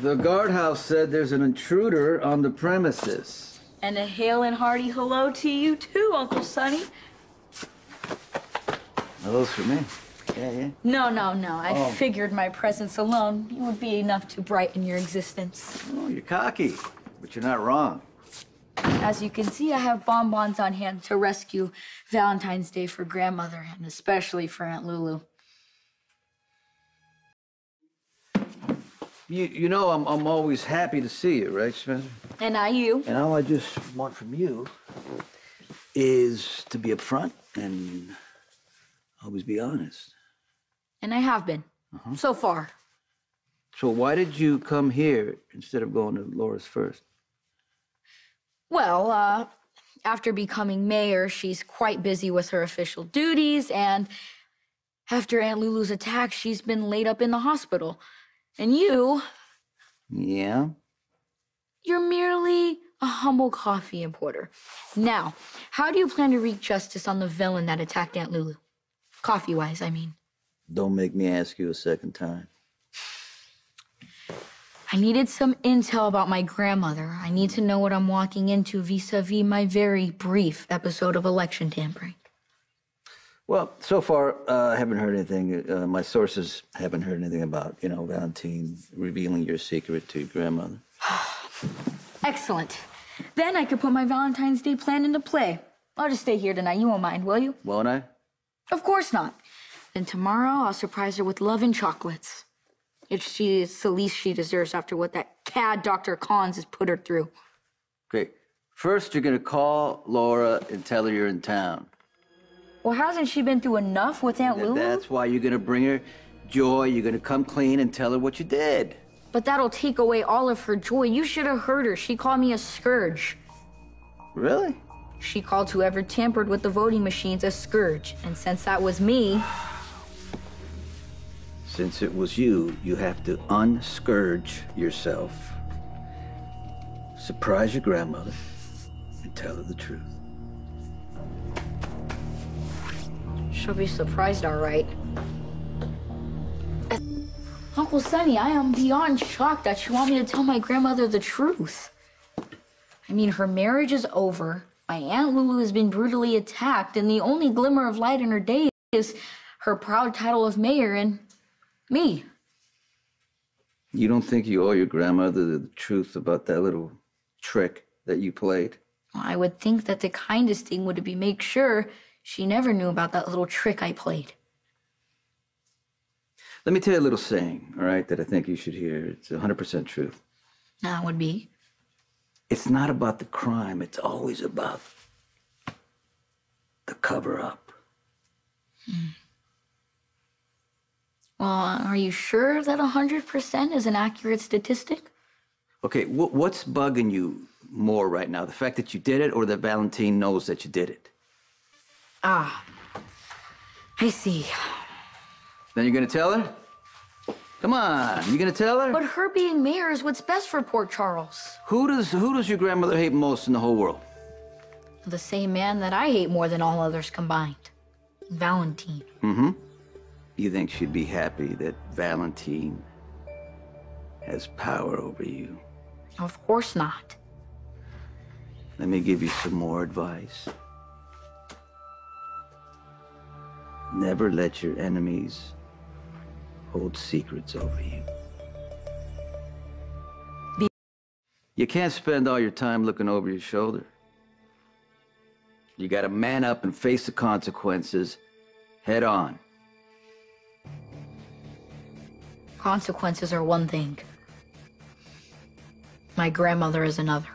The guardhouse said there's an intruder on the premises. And a hail and hearty hello to you too, Uncle Sonny. Hello's for me. Yeah. No. I figured my presence alone would be enough to brighten your existence. Oh, you're cocky, but you're not wrong. As you can see, I have bonbons on hand to rescue Valentine's Day for Grandmother, and especially for Aunt Lulu. You know I'm always happy to see you, right, Spencer? And I you. And all I just want from you is to be upfront and always be honest. And I have been, so far. So why did you come here instead of going to Laura's first? Well, after becoming mayor, she's quite busy with her official duties, and after Aunt Lulu's attack, she's been laid up in the hospital. And you... Yeah? You're merely a humble coffee importer. Now, how do you plan to wreak justice on the villain that attacked Aunt Lulu? Coffee-wise, I mean. Don't make me ask you a second time. I needed some intel about my grandmother. I need to know what I'm walking into vis-a-vis my very brief episode of election tampering. Well, so far, I haven't heard anything. My sources haven't heard anything about, Valentine revealing your secret to your grandmother. Excellent. Then I could put my Valentine's Day plan into play. I'll just stay here tonight. You won't mind, will you? Won't I? Of course not. Then tomorrow, I'll surprise her with love and chocolates. It's the least she deserves after what that cad Dr. Collins has put her through. Great. First, you're going to call Laura and tell her you're in town. Well, hasn't she been through enough with Aunt Lulu? That's why you're going to bring her joy. You're going to come clean and tell her what you did. But that'll take away all of her joy. You should have heard her. She called me a scourge. Really? She called whoever tampered with the voting machines a scourge. And since that was me... Since it was you, you have to unscourge yourself. Surprise your grandmother and tell her the truth. She'll be surprised, all right. Uncle Sonny, I am beyond shocked that you want me to tell my grandmother the truth. I mean, her marriage is over. My Aunt Lulu has been brutally attacked, and the only glimmer of light in her day is her proud title of mayor and me. You don't think you owe your grandmother the truth about that little trick that you played? Well, I would think that the kindest thing would be to make sure she never knew about that little trick I played. Let me tell you a little saying, all right, that I think you should hear. It's 100% truth. That would be? It's not about the crime. It's always about the cover-up. Well, are you sure that 100% is an accurate statistic? Okay, what's bugging you more right now? The fact that you did it or that Valentine knows that you did it? Ah, I see. Then you're gonna tell her? Come on, you gonna tell her? But her being mayor is what's best for Port Charles. Who does your grandmother hate most in the whole world? The same man that I hate more than all others combined. Valentine. Mm-hmm. You think she'd be happy that Valentine has power over you? Of course not. Let me give you some more advice. Never let your enemies hold secrets over you. You can't spend all your time looking over your shoulder. You gotta man up and face the consequences head on. Consequences are one thing. My grandmother is another.